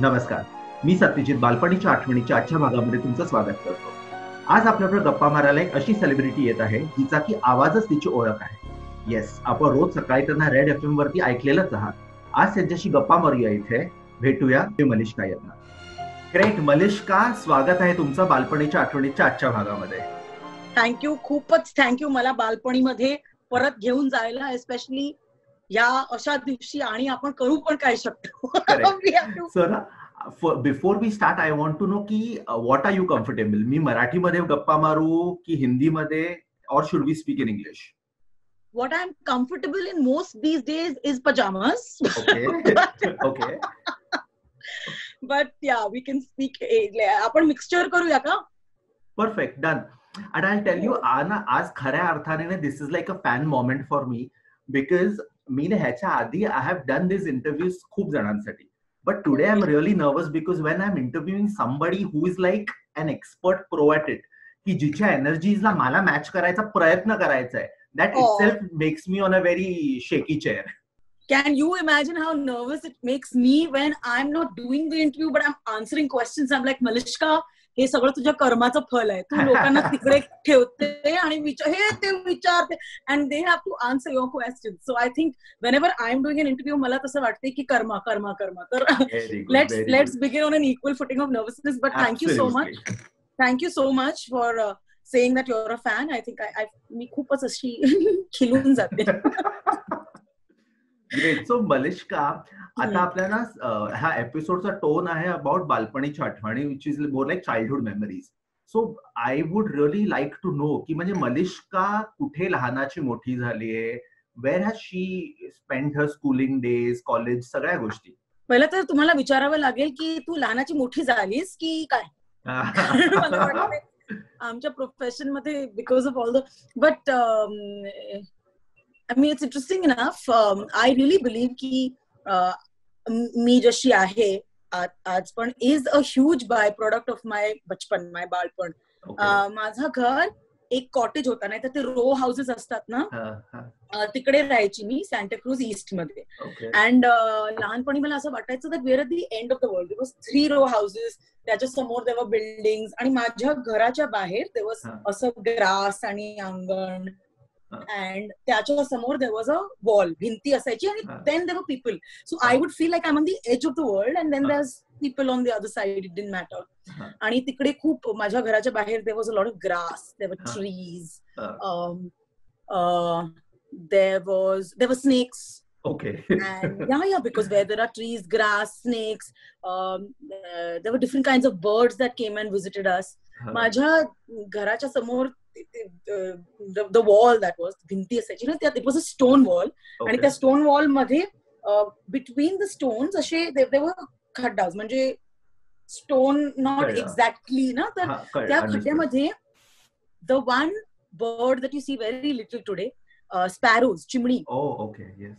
नमस्कार. मी सत्यजित बालपणीच्या आठवणीच्या आजच्या भागामध्ये तुमचं स्वागत करतो. आज आपल्याकडे गप्पा मारायला एक अशी सेलिब्रिटी येत आहे जिचा की आवाजच तिची ओळख आहे. येस, आपण रोज सकाळी त्यांना रेड एफएम वरती ऐकलेलंच आहात. आज त्यांच्याशी गप्पा मारूया इथे. भेटूया मलिष्का यांना. ग्रेट मलिष्का, स्वागत आहे तुमचं बालपणीच्या आठवणीच्या आजच्या भागामध्ये. थँक्यू, खूपच थँक्यू मला बालपणीमध्ये परत घेऊन जायला, एस्पेशली या अशा दिवशी. आणि आपण करू पण काय शकतो. Sir, before we start I want to know की व्हॉट आर यू कम्फर्टेबल. मी मराठीमध्ये गप्पा मारू की हिंदीमध्ये, और should we speak in English? What I'm comfortable in most these days is pajamas. Okay. But yeah, we can speak. आपण mixture करूया का? Perfect, done. And I'll tell you, आज खऱ्या अर्थाने this is like a fan moment for me because मी ह्याच्या आधी I have done these interviews खूप जणांसाठी. But today I'm really nervous because when I'm interviewing somebody who is like an expert pro at it, की जिच्या एनर्जीजला मला match करायचा प्रयत्न करायचा आहे, that itself makes me on a very shaky chair. Can you imagine how nervous it makes me when I'm not doing the interview but I'm answering questions? I'm like, Malishka, हे सगळं तुझ्या कर्माचं फल आहे. तू लोकांना तिकडे ठेवते आणि ते विचारते and they have to answer your questions. So I think whenever I'm doing an interview, मला तसं वाटते की कर्मा. तर let's begin on an equal footing of nervousness. But thank you so much. Thank you so much for saying that you're a fan. I think मी खूपच अशी खिलून जाते. Great. सो मलिष्का, आता आपल्याला हा एपिसोडचा टोन आहे अबाउट बालपणीच्या आठवणी, which is more like childhood memories. So I would really like to know की म्हणजे मलिष्का कुठे लहानाची मोठी झालीये, where has she spend her schooling days, college, सगळ्या गोष्टी. पहिलं तर तुम्हाला विचारावं लागेल की तू लहानाची मोठी झालीस की काय. आमच्या प्रोफेशन मध्ये because of all the but I mean, it's interesting enough. I really believe की मी जशी आहे आज पण is a huge by product of my बचपन, my बालपण. माझं घर एक कॉटेज होता, नाही तर ते रो हाऊसेस असतात ना, तिकडे राहायची मी सॅन्टाक्रूज ईस्ट मध्ये. अँड लहानपणी मला असं वाटायचं that we're at the end of the world. It was 3 row houses. त्याच्या समोर there were buildings आणि माझ्या घराच्या बाहेर there was असं ग्रास आणि अंगण. And त्याच्या समोर there was a wall, भिंती असायची, आणि then there were people. So I would feel like I'm on the edge of the world and then there's people on the other side. It didn't matter. आणि तिकडे खूप माझ्या घराच्या बाहेर there was a lot of grass, there were trees, there were snakes. Okay. And yeah, because where there are trees, grass, snakes, there were different kinds of birds that came and visited us. माझ्या घराच्या समोर the wall that was भिंती असायची ना, it was a stone wall. आणि त्या stone wall मध्ये between the stones असे there were खड्डास, म्हणजे stone not exactly ना, तर त्या खड्ड्यामध्ये the one bird that you see very little today, sparrows, चिमणी. Oh, okay, yes.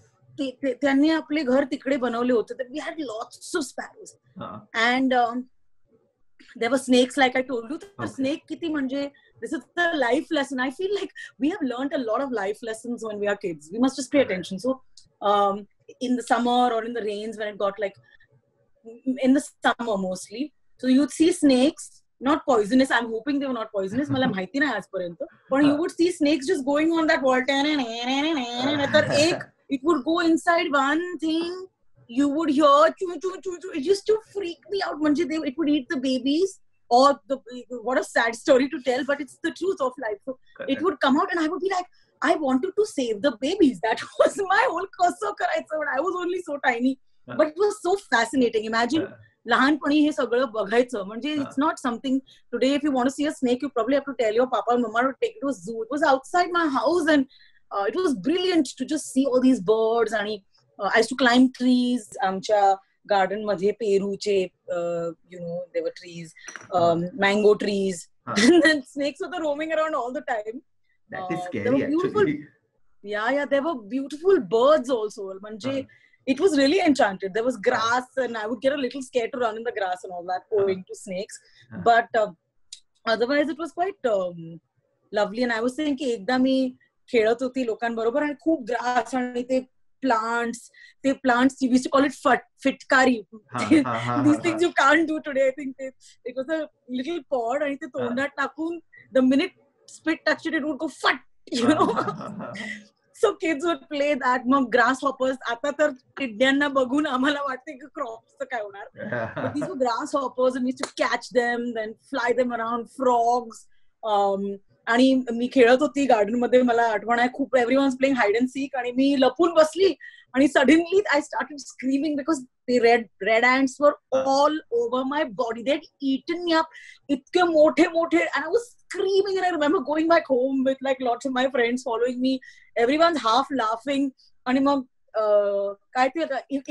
त्यांनी आपले घर तिकडे बनवले होते. तर we had lots of sparrows. And there were snakes, like I told you. The snake किती म्हणजे, this is the life lesson. I feel like we have learned a lot of life lessons when we are kids. We must just pay attention. So in the summer or in the rains, when it got like in the summer mostly, so you'd see snakes, not poisonous. I'm hoping they were not poisonous. मला माहिती नाही आजपर्यंत. But you would see snakes just going on that wall. तर एक, it would go inside one thing. You would hear choo choo choo choo. It used to freak me out. It would eat the babies. Or what a sad story to tell, but it's the truth of life. So it would come out and I would be like, I wanted to save the babies. That was my whole कसं करायचं. But I was only so tiny. But it was so fascinating. Imagine लहानपणी हे सगळं बघायचं. म्हणजे it's not something today. If you want to see a snake, you probably have to tell your papa and mama to take it to a zoo. It was outside my house and it was brilliant to just see all these birds. And I used to climb trees. आमच्या garden मध्ये पेरूचे, there were trees, mango trees. And then snakes were roaming around all the time. That is scary, actually. Yeah, there were beautiful birds also. म्हणजे it was really enchanted. There was grass and I would get a little scared to run in the grass and all that, owing to snakes. But otherwise it was quite lovely. And I was saying की एकदा मी खेळत होती लोकांबरोबर आणि खूप grass आणि ते plants. The plants, we used to call it fitkari. These things you can't do today. I think it was a little pod and the tondat takun, the minute spit touched it, it would go fat, you know. So kids would play that. Mom, grasshoppers. आता तर टिड्यांना बघून आम्हाला वाटते की क्रॉप्सचं काय होणार. But these were grasshoppers and we used to catch them, then fly them around. Frogs. आणि मी खेळत होती गार्डन मध्ये, मला आठवण आहे खूप. Everyone was playing hide and seek आणि मी लपून बसली आणि suddenly I started screaming because the red ants were all over my body. They'd eaten me up. Itke mothe and I was screaming, and I remember going back home with like lots of my friends following me. Everyone's half laughing. आणि मग काय ते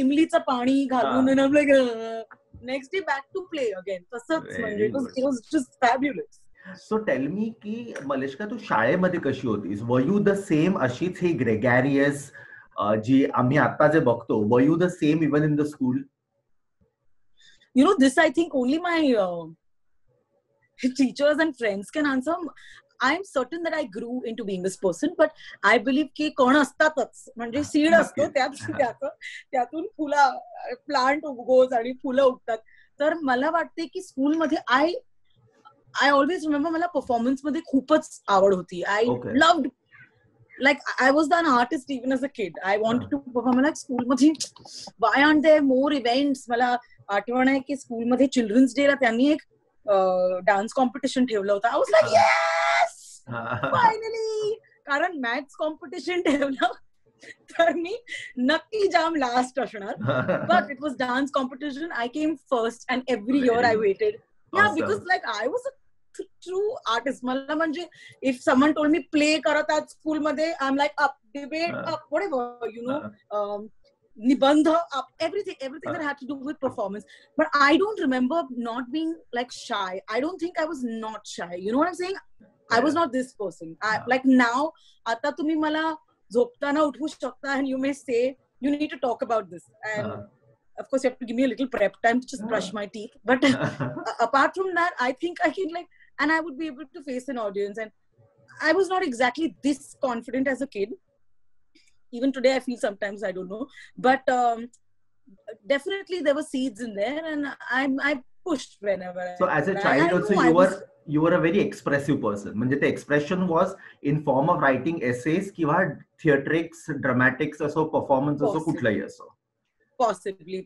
इमलीचं पाणी घालून, and I'm like next day back to play again. तसंच म्हणजे it was just fabulous. So tell me की मलेष्का तू शाळेमध्ये कशी होतीस? Were you the same अशीच ही gregarious जी आम्ही आता जे बघतो? Were you the same even in the school? You know, this I think only my teachers and friends can answer. I am certain that I grew into being this person, but I believe की कोण असतातच, म्हणजे seed असतो त्यातून फुलं plant उगवतात आणि फुलं उगतात. तर मला वाटते की स्कूलमध्ये I always remember मला परफॉर्मन्स मध्ये खूपच आवड होती. I loved, like I was an artist even as a kid. I wanted to perform. Like school मध्ये why aren't there more events? मला आठवण आहे की स्कूल मध्ये चिल्ड्रन्स डे ला त्यांनी एक डान्स कॉम्पिटिशन ठेवलं होतं. I was like yes, finally. कारण मॅथ्स कॉम्पिटिशन ठेवलं तर मी नक्की जाम लास्ट असणार. But it was dance competition. I came first and every year I waited. Yeah, awesome. Because like I was a true artist. मला म्हणजे if someone told me play करत आज school मध्ये, I'm like up, debate up, whatever, you know, nibandha up, everything that had to do with performance. But I don't remember not being like shy. I don't think I was not shy. You know what I'm saying? I was not this person. Like now, आता तुम्ही मला झोपताना उठवू शकता and you may say you need to talk about this, and of course you have to give me a little prep time to just brush my teeth. But apart from that, I think I can like, and I would be able to face an audience. And I was not exactly this confident as a kid. Even today I feel sometimes, I don't know. But definitely there were seeds in there, and I pushed whenever. So as a child also you were a very expressive person. म्हणजे the expression was in form of writing essays किंवा theatrics, dramatics असो, performance असो, कुठलाही असो. Possibly.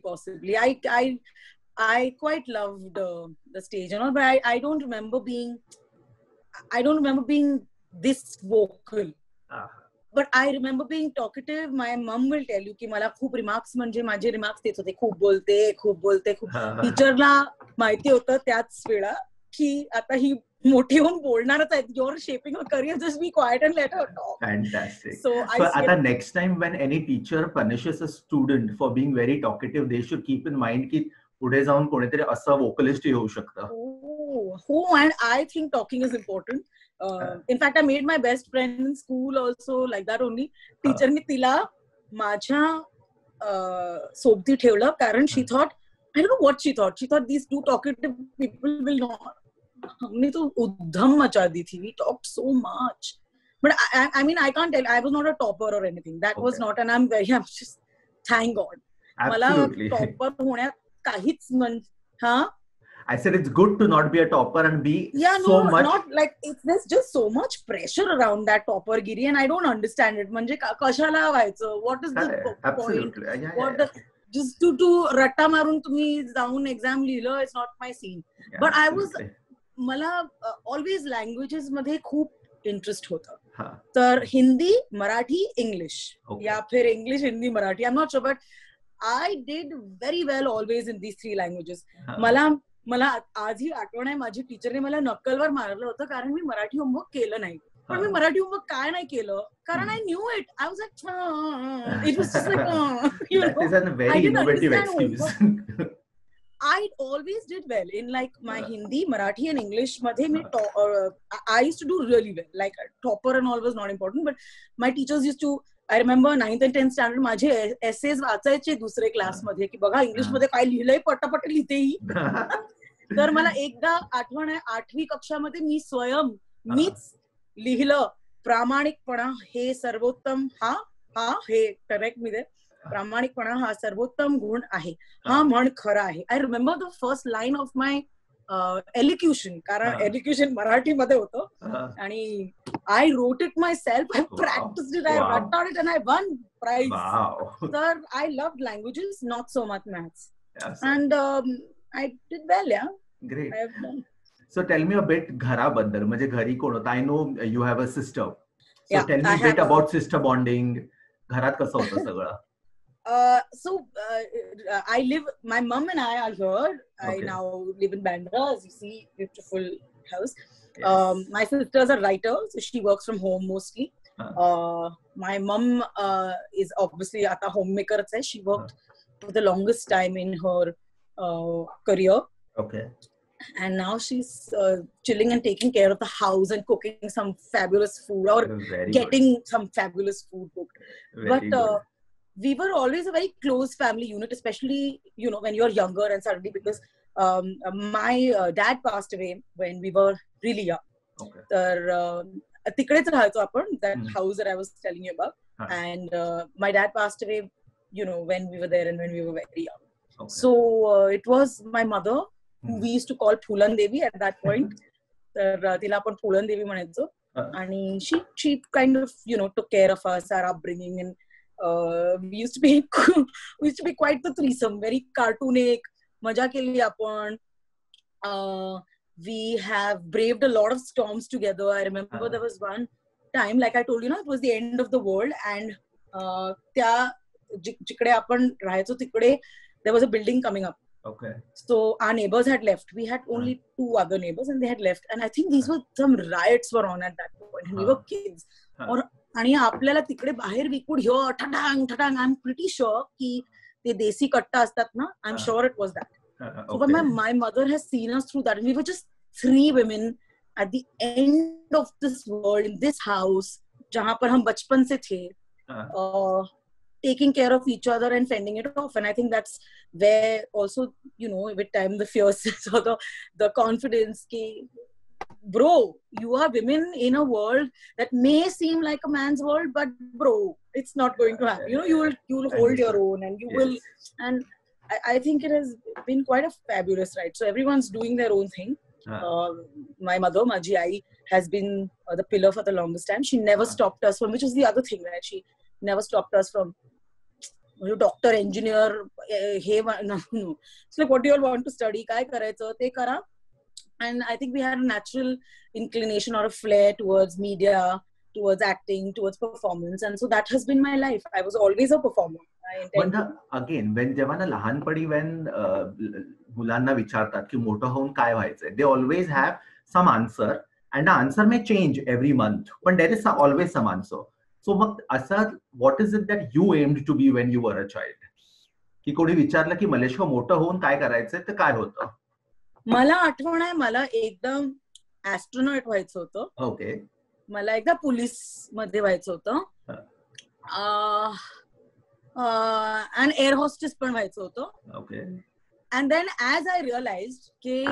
I quite loved the stage and all, but I don't remember being this vocal. But I remember being talkative. My mom will tell you की मला खूप remarks, म्हणजे माझे remarks तेच होते, खूप बोलते. टीचरला माहिती होतं त्याच वेळा की आता ही मोठी होऊन बोलणारच आहेत. You're shaping a career, just be quiet and let her talk. Fantastic. So at the next time when any teacher punishes a student for being very talkative, they should keep in mind की पुढे जाऊन कोणीतरी असं vocalist होऊ शकतं. Oh, and I think talking is important. In fact, I made my best friend in school also like that only. Teacher ने तिला माझ्या सोबती ठेवलं कारण she thought, I don't know what she thought. She thought these two talkative people will not. हमने तो उद्धम मचा दी थी. We talked so much. But I mean, I can't tell. I was not a topper or anything. That was not, and I'm just thank God. Absolutely. मला topper होण्यात काहीच I said it's good to not be a topper and be so much. Not like there's just so much pressure around that topper giri, and I don't understand it. म्हणजे कशाला व्हायचं? What is the point? Absolutely. What the just to रट्टा मारून तुम्ही जाऊन exam लिहिलं, it's not my scene. But I was मला always languages मध्ये खूप इंटरेस्ट होता. तर हिंदी, मराठी, इंग्लिश या फिर English, Hindi, Marathi. I'm not sure, but I did very well always in these three languages. मला आजही आठवण आहे, माझी टीचरने मला नक्कलवर मारलं होतं कारण मी मराठी होमवर्क केलं नाही. पण मी मराठी होमवर्क काय नाही केलं कारण I knew it. I was like, it was just like, you know, that is a very innovative excuse. I always did well in like my Hindi, Marathi and English madhe I used to do really well. Like topper and all was not important, but my teachers used to, I remember 9th and 10th standard माझे essays वाचायचे दुसरे class मध्ये की बघा English मध्ये काय लिहिलंय, पटापट लिहिते ही. तर मला एकदा आठवण आहे 8वी कक्षामध्ये मी स्वयं मीच लिहिलं प्रामाणिकपणा हे सर्वोत्तम हा हा हे करेक्ट मी दे प्रामाणिकपणा हा सर्वोत्तम गुण आहे हा म्हण खरा आहे. I remember the first line of my elocution, कारण एज्युकेशन मराठीमध्ये होतं आणि I wrote it myself. I practiced it. I taught it, and I won prize. Wow. Sir, I loved languages, not so much maths. Yes, and I did well. Yeah. Great. I have done. So tell me a bit घराबद्दल, म्हणजे घरी कोण होतं? I know you have a sister. So yeah, tell me a bit about sister bonding. घरात कसं होतं सगळं? I live. My mom and I are here. Okay. I now live in Bandra, as you see, beautiful house. Yes. My sisters are writers, so she works from home mostly. My mom is obviously a homemaker. She worked for the longest time in her career. Okay. And now she's chilling and taking care of the house and cooking some fabulous food or getting some fabulous food cooked. But we were always a very close family unit, especially, you know, when you're younger and suddenly because my dad passed away when we were really young. Okay. Tikdeच राहायचो आपण, that house that I was telling you about. And my dad passed away, you know, when we were there and when we were very young. Okay. So it was my mother who we used to call Phulan Devi at that point. तिला आपण Phulan Devi म्हणायचो. आणि she kind of, you know, took care of us, our upbringing, and we used to be quite the threesome, very cartoonic. मजा केली आपण. We have braved a lot of storms together. I remember there was one time, like I told you, it was the end of the world, and त्या जिकडे आपण राहायचो तिकडे there was a building coming up. Okay. So our neighbors had left. We had only 2 other neighbors, and they had left. And I think these were some riots were on at that point. And we were kids. आणि आपल्याला तिकडे बाहेर we could hear ठटांग ठटांग. I'm pretty sure की ते देसी कट्टा असतात ना. I'm sure it was that. So, but my mother has seen us through that, and we were just 3 women at the end of this world in this house, जहाँ पर हम बचपन से थे, taking care of each other and fending it off. And I think that's where also, you know, with time the fierceness or the confidence ki, bro, you are women in a world that may seem like a man's world, but bro, it's not going to happen. You know, you will hold your own, and you will, and I think it has been quite a fabulous ride. So everyone's doing their own thing. My mother, Maji Ai, has been the pillar for the longest time. She never stopped us from, which is the other thing, right? She never stopped us from, doctor, engineer, hey, no. It's like, what do you all want to study? Kai karaycho, te kara. And I think we had a natural inclination or a flair towards media, towards acting, towards performance. And so that has been my life. I was always a performer. Again, when जेव्हा ना लहानपणी when मुलांना विचारतात की मोठं होऊन काय व्हायचंय, they always have some answer, and the answer may change every month, but there is always some answer. So मग असं, what is it that you aimed to be when you were a child? की कोणी विचारलं की मलेश मोठं होऊन काय करायचंय, तर काय होतं? मला आठवण आहे, मला एकदम ऍस्ट्रोनॉट व्हायचं होतं. ओके. मला एकदा पोलीस मध्ये व्हायचं होतं. आणि एअर होस्टेस पण व्हायचं होतं. Okay. And then as I realized की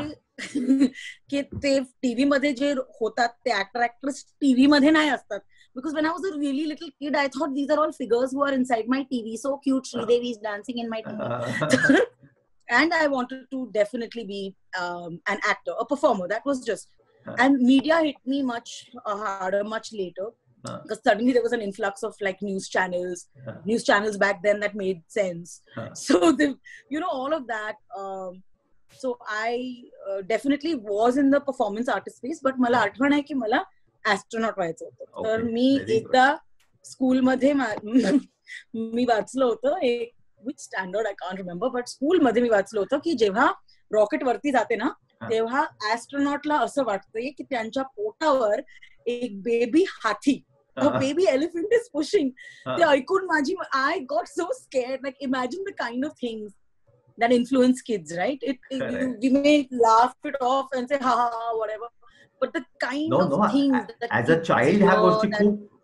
ते टीव्ही मध्ये जे होतात ते ऍक्ट्रेस टीव्ही मध्ये नाही असतात. Because when I was a really little kid, I thought these are all figures who are inside my TV. So cute, Sridevi is dancing in my TV. And I wanted to definitely be an actor, a performer. That was just... And media hit me much harder, much later. Because suddenly there was an influx of like news channels back then that made sense. So, you know, all of that. So I definitely was in the performance artist space. But मला आठवण आहे की मला ऍस्ट्रोनॉट व्हायचं होतं. तर मी एकदा स्कूलमध्ये मी वाचलं होतं, एक which standard I can't remember, but स्कूलमध्ये मी वाचलं होतं की जेव्हा रॉकेट वरती जाते ना, तेव्हा ऍस्ट्रोनॉटला असं वाटतंय की त्यांच्या पोटावर एक बेबी हाथी, बेबी एलिफंट इज पुशिंग. ते ऐकून माझी I got so scared. Like imagine the kind of things that influence kids, right? We may laugh it off and say, ha, whatever. But the kind of things that as a child ह्या गोष्टी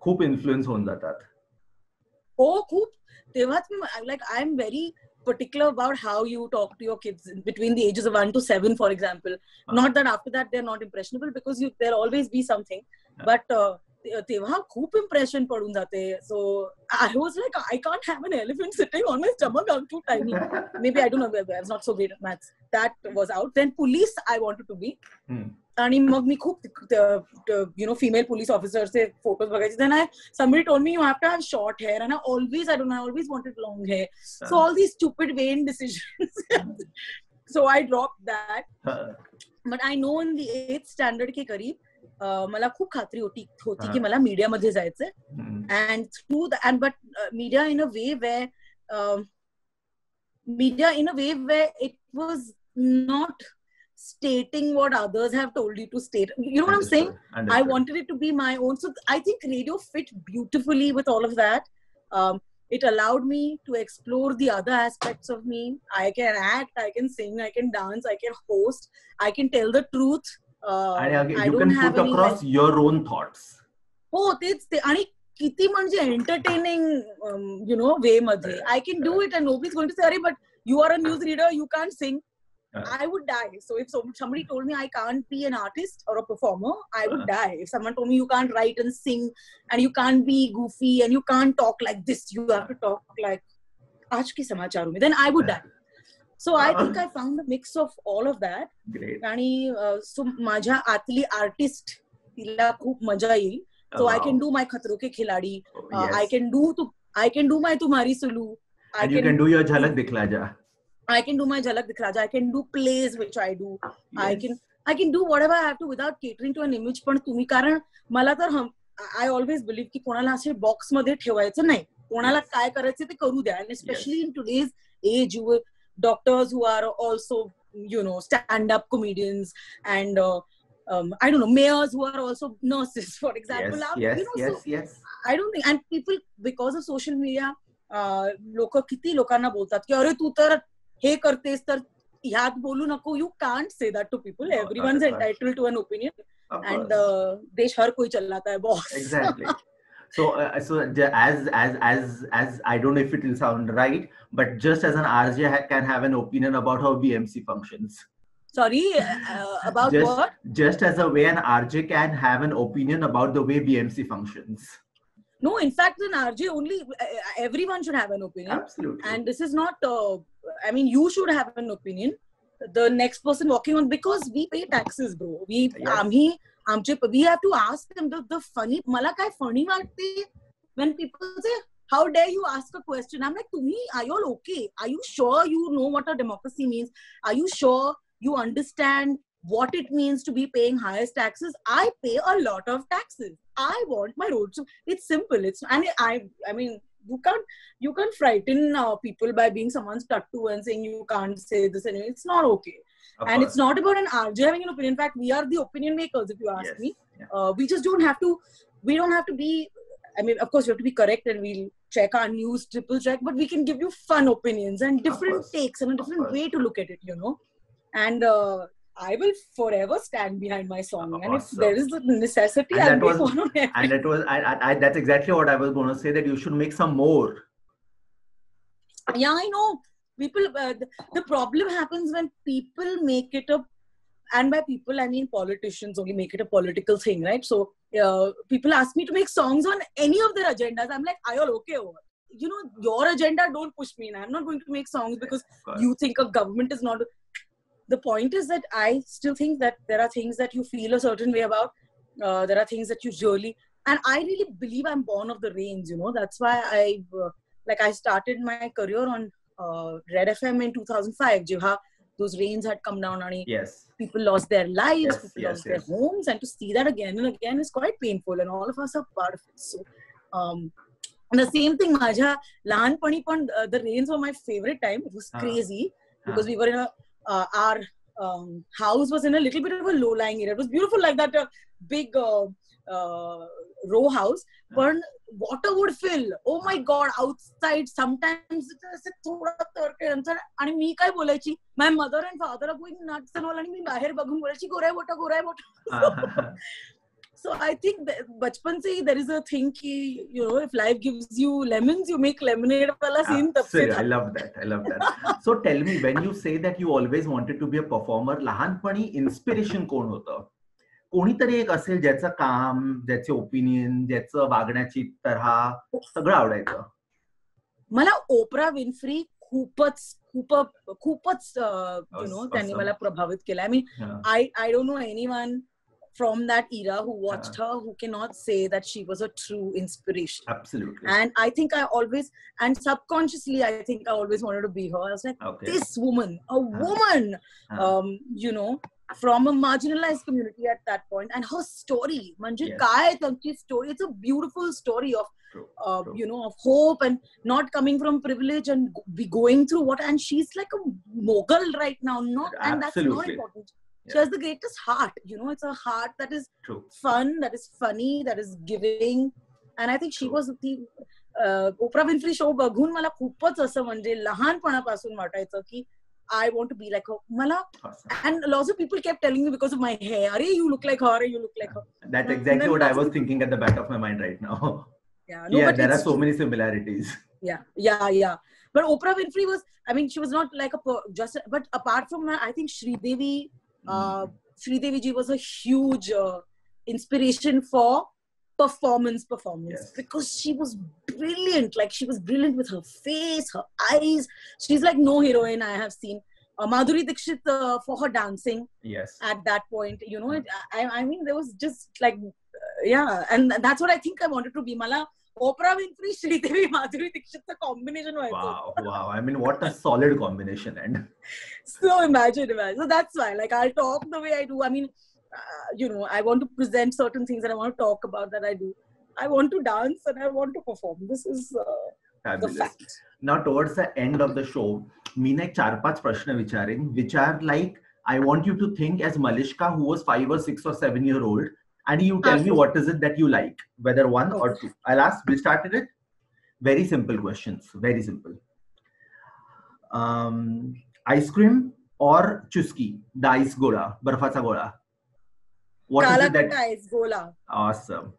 खूप influence होऊन जातात. हो, खूप. तेव्हाच like I'm very particular about how you talk to your kids between the ages of 1 to 7, for example. Not that after that they're not impressionable, because there'll always be something. But तेव्हा खूप impression पडून जाते. So I was like I can't have an elephant sitting on my stomach, I too tiny. Maybe I don't know, I was not so great at maths. That was out. Then police I wanted to be. आणि मग मी खूप female police ऑफिसरचे photos बघायचे. देन somebody told me you have to have short hair, and I always wanted long hair. So all these stupid vain decisions. So I dropped that. But I know in the 8th standard के करीब मला खूप खात्री होती की मला media मध्ये जायचंय. And through the but media in a way where it was not stating what others have told you to state. You know what I'm saying? Understood. I wanted it to be my own. So I think radio fit beautifully with all of that. It allowed me to explore the other aspects of me. I can act, I can sing, I can dance, I can host, I can tell the truth. And you can put across your own thoughts. Oh, ते आणि किती म्हणजे entertaining way मध्ये. I can do it and nobody's going to say, "Arey, but you are a news reader, you can't sing." I would die. So if somebody told me I can't be an artist or a performer, I would die. If someone told me you can't write and sing and you can't be goofy and you can't talk like this, you have to talk like aaj ke samachar mein, then I would die. So I think I found a mix of all of that. Great. आणि so माझ्या आतली artist तिला खूप मजा येईल. So I can do my खतरों के खिलाडी. I can do my तुम्हारी Sulu. And you can do your झलक दिखला जा. I can do my Jhalak Dikh Raja. I can do plays, which I do. Yes. I can do whatever I have to without catering to an image. पण तुम्ही कारण मला तर I always believe की कोणाला असे बॉक्स मध्ये ठेवायचं नाही. कोणाला काय करायचं ते करू द्या. And especially in today's age, you have doctors who are also stand-up comedians and I don't know, mayors who are also nurses, for example. Yes. I don't think, and people, because of social media, लोक किती लोकांना बोलतात की अरे तू तर हे करतेस तर ह्यात बोलू नको. You can't say that to people. Everyone's entitled to an opinion. And देश हर कोई चलाता है boss. Exactly. So as I don't know if it will sound right, but just as an RJ can have an opinion about how BMC functions. Sorry, about what? Just as a way an RJ can have an opinion about the way BMC functions. No, in fact, an RJ only, everyone should have an opinion. Absolutely. And this is not, you should have an opinion. The next person walking on, because we pay taxes, bro. We have to ask them the funny, mala kai funny vatte when people say, how dare you ask a question? I'm like, are you all okay? Are you sure you know what a democracy means? Are you sure you understand what it means to be paying highest taxes? I pay a lot of taxes. I want my roads. It's simple. I mean, you can't frighten people by being someone's tattoo and saying you can't say this anyway. It's not okay. And it's not about an RJ having an opinion. In fact, we are the opinion makers, if you ask me. Yeah. We just don't have to be, I mean, of course, you have to be correct and we'll check our news, triple check, but we can give you fun opinions and different takes and a different way to look at it, And I will forever stand behind my song. And if there is a necessity, and that's exactly what I was going to say, that you should make some more. Yeah, I know. People, the problem happens when people make it and by people, I mean politicians only make it a political thing, right? So people ask me to make songs on any of their agendas. I'm like, are you all okay over? Your agenda, don't push me. And I'm not going to make songs because you think a government is not... The point is that I still think that there are things that you feel a certain way about. There are things that you really... And I really believe I'm born of the rains, That's why I started my career on Red FM in 2005. Those rains had come down and people lost their lives, people lost their homes. And to see that again and again is quite painful. And all of us are part of it. So, and the same thing, Majha, Lahanpani, the rains were my favorite time. It was crazy because we were in our house was in a little bit of a low-lying area. It was beautiful, like that big row house, but water would fill. Oh my God, outside sometimes and me kai bolachi, my mother and father are going nuts and all, and me bahar bagun bolachi gorai bota. So I think bachpan se there is a thing ki, if life gives you lemons, you make lemonade wala scene. I love that. So tell me, when you say that you always wanted to be a performer, Lahanpani inspiration kon hota? कोणीतरी एक असेल ज्याचं काम, ज्याचे opinion, ज्याचं वागण्याची तऱ्हा सगळं आवडायचं? मला ओप्रा विन्फ्री खूपच त्यांनी मला प्रभावित केलं. I mean I don't no anyone from that era who watched her who cannot say that she was a true inspiration. Absolutely. And I think I always, and subconsciously I think I always wanted to be her. I was like, this woman, a woman, you know, from a marginalized community at that point, and her story, manje kai tanchi story, it's a beautiful story of you know, of hope and not coming from privilege and be going through what, and she's like a mogul right now, not, and that's not important. She has the greatest heart, you know, it's a heart that is fun, that is funny, that is giving, and I think she was the Oprah Winfrey show बघून मला खूपच असं म्हणजे लहानपणापासून वाटायचं की I want to be like her. Mala, and lots of people kept telling me because of my hair, "Arey, you look like her, you look like her." That's exactly what I was thinking at the back of my mind right now. Yeah, there are so many similarities. Yeah. But Oprah Winfrey was, I mean, she was not like but apart from that, I think Sridevi ji was a huge inspiration for performance because she was brilliant. Like, she was brilliant with her face, her eyes. She's like no heroine I have seen. Madhuri Dixit for her dancing. Yes. At that point, you know, I mean, there was just like, and that's what I think I wanted to be. Mala Oprah Winfrey, Sridevi, Madhuri Dixit's combination. Wow. I mean, what a solid combination. And so imagine. So that's why, like, I'll talk the way I do. I mean, you know, I want to present certain things and I want to talk about that I do. I want to dance and I want to perform. This is the fact. Now, towards the end of the show, Meena 4-5 प्रश्न विचारेन, which are like, I want you to think as Malishka, who was 5 or 6 or 7 year old, and you tell me what is it that you like, whether 1 or 2. We started it. Very simple questions. Very simple. Ice cream or chuski, the ice gola, barfacha gola. What is it that ice gola? Awesome.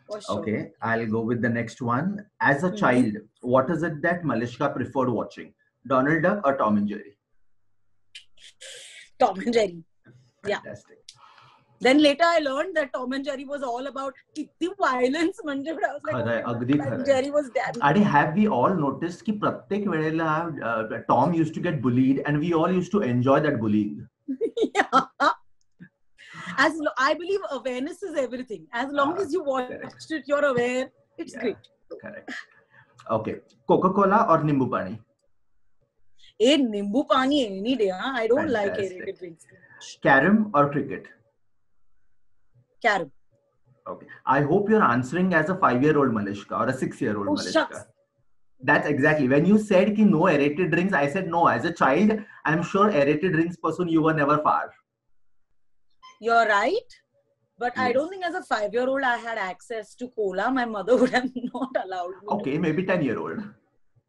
For sure. Okay, I'll go with the next one. As a child, what is it that Malishka preferred watching? Donald Duck or Tom and Jerry? Tom and Jerry. Fantastic. Then later I learned that Tom and Jerry was all about violence. I was like, Jerry was dead. And have we all noticed that pratyek vedela Tom used to get bullied and we all used to enjoy that bullying? Yeah. I believe awareness is everything. As long as you watched it, you're aware. It's great. Correct. Okay. Coca-Cola or Nimbu Pani? Nimbu Pani any day. I don't like aerated drinks. Carom or cricket? Carom. Okay. I hope you're answering as a 5-year-old Malishka or a 6-year-old Malishka. Shucks. That's exactly. When you said ki no aerated drinks, I said no. As a child, I'm sure aerated drinks person, you were never far. You're right. But I don't think as a 5-year-old I had access to cola. My mother would have not allowed me. Okay, maybe 10-year-old.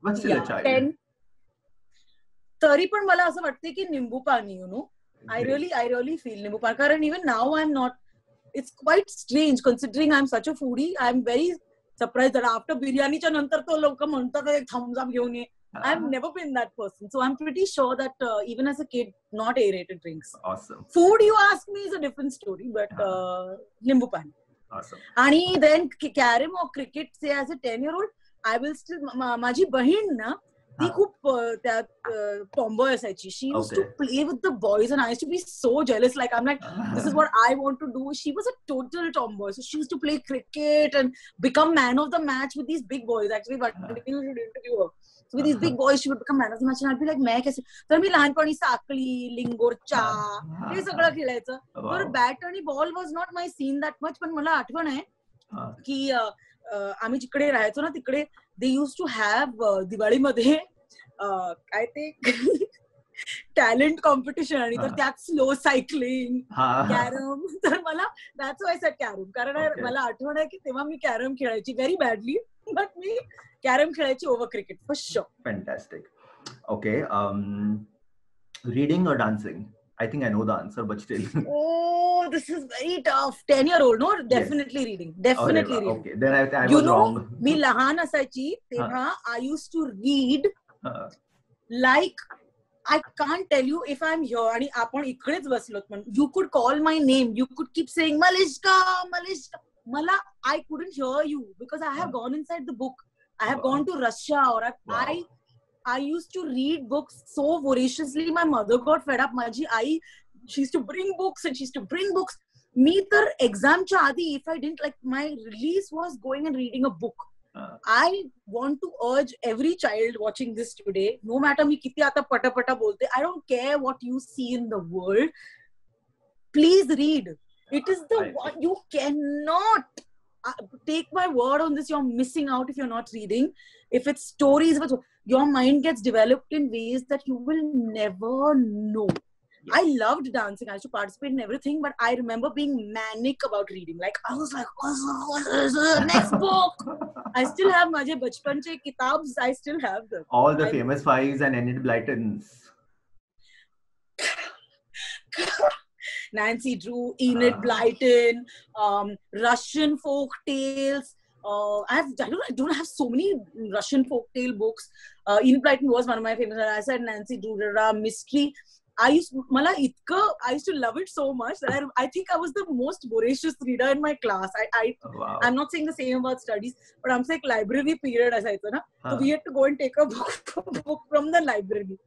But still a child. 10. तरी पण मला असं वाटते की निंबू पाणी, you know. I really feel निंबू पाणी. कारण even now I'm not. It's quite strange considering I'm such a foodie. I'm very surprised that after biryani च्या नंतर तो लोक म्हणतात एक thumbs up घेऊन ये. I've never been that person. So I'm pretty sure that even as a kid, not aerated drinks. Awesome. Food, you ask me, is a different story. But nimbu pani. Awesome. And then carom or cricket, say as a 10-year-old, I will still, माझी बहीण ना, ती खूप त्यात tomboy असायची. She used to play with the boys and I used to be so jealous. Like, I'm like, this is what I want to do. She was a total tomboy. So she used to play cricket and become man of the match with these big boys. Actually, but you should interview her. So with these big boys, she would become man of the match. And I'd be like, मैं कैसे? तर मी लहानपणी साखळी, लिंगोरचा, हे सगळं खेळायचं. तर bat आणि ball was not my scene that much. पण मला आठवण आहे की आम्ही जिकडे राहायचो ना तिकडे they used to have दिवाळीमध्ये काय ते टॅलेंट कॉम्पिटिशन आणि तर त्यात स्लो सायकलिंग, कॅरम. तर मला दॅट्स व्हाय सेड कॅरम. कारण मला आठवण आहे की तेव्हा मी कॅरम खेळायची व्हेरी बॅडली, बट मी कॅरम खेळायची over cricket for sure. Fantastic. Okay, reading or dancing? I think I know the answer, but still. Oh, this is very tough. 10-year-old, no? Definitely reading. Definitely reading. Okay, then I was wrong. मी लहान असायची तेव्हा I used to read like I can't tell you if I'm here आणि आपण इकडेच बसलोत पण you could call my name, you could keep saying Malishka, Malishka. Mala, I couldn't hear you because I have gone inside the book. I have gone to Russia, or I used to read books so voraciously. My mother got fed up. Maji ai, she used to bring books and she used to bring books. Me tar exam cha aadi, if I didn't like, my release was going and reading a book. I want to urge every child watching this today, no matter me kiti aata pata pata bolte, I don't care what you see in the world, please read. It is the one you cannot take my word on this, you're missing out if you're not reading. If it's stories, your mind gets developed in ways that you will never know. Yes. I loved dancing. I used to participate in everything, but I remember being manic about reading. Like, I was like, next book. I still have my bachpan che kitabs. I still have them. All the famous fives and Enid Blytons. Nancy Drew, Enid Blyton, Russian folk tales. I don't have so many Russian folktale books. Enid Blyton was one of my favorites. I said Nancy Drew, mystery. I used to love it so much that I think I was the most voracious reader in my class. I'm not saying the same about studies, but I'm saying library period asayacha na. So we had to go and take a book from the library.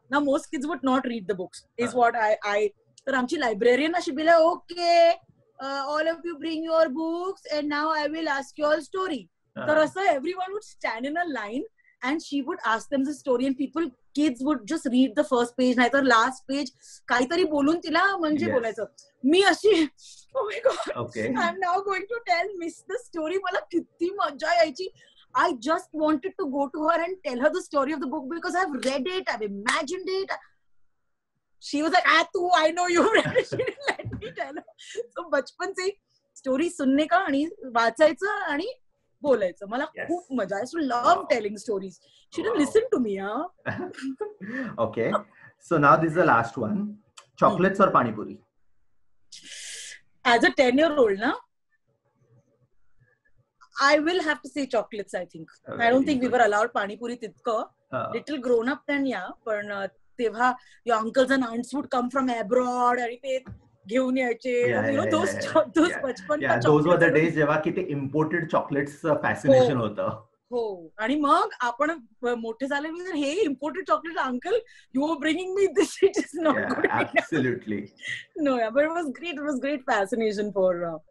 Now most kids would not read the books. Is what I. So आमची librarian she'd be like, okay, all of you bring your books and now I will ask you all story. So everyone would stand in a line and she would ask them the story and kids would just read the first page, naहीतर last page, काहीतरी बोलून तिला म्हणजे बोलायचं. मी अशी, oh my god, okay. I'm now going to tell Miss the story. मला किती मजा यायची. I just wanted to go to her and tell her the story of the book because I've read it, I've imagined it. She was like, I know you've read it. She didn't let me tell her. So बचपन से story सुनने का आणि वाचायचं आणि बोलायचं मला खूप मजा. I used to love telling stories. She didn't listen to me. Okay. So now this is the last one. Chocolates or pani puri? As a 10-year-old, na, I will have to say chocolates, I think. I don't think we were allowed pani puri titka. Little grown up then, yeah. But tevha, your uncles and aunts would come from abroad. घेऊन यायचे, those बचपन. Yeah, those were the days जेव्हा की ते imported chocolates fascination होतं. हो, आणि मग आपण मोठे झाले म्हणजे हे imported chocolate, uncle, you were bringing me this, it is not good. Absolutely. No, yeah, but it was great. It was great fascination for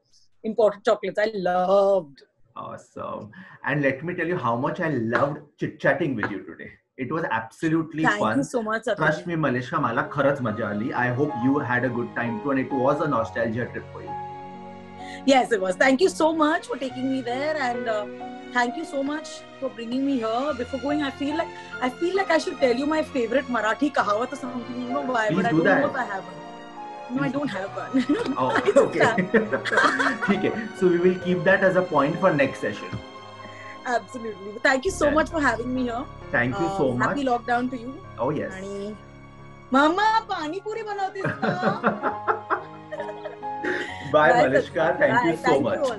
imported chocolates. I loved. Awesome. And let me tell you how much I loved chit-chatting with you today. It was absolutely fun. Thank you so much, Satya. Trust me, Malishka, मला खरंच मजा आली. I hope you had a good time too and it was a nostalgia trip for you. Yes, it was. Thank you so much for taking me there and thank you so much for bringing me here. Before going, I feel like I should tell you my favorite Marathi kahavat or something. I don't know why, but I don't know if I have one. No, I don't have one. Oh, okay. Okay. So we will keep that as a point for next session. Absolutely. Thank you so much for having me here. Thank you so much. Happy lockdown to you. Oh yes. आणि Mama, pani puri बनवतेस का? Bye, Malishka. Thank you so much.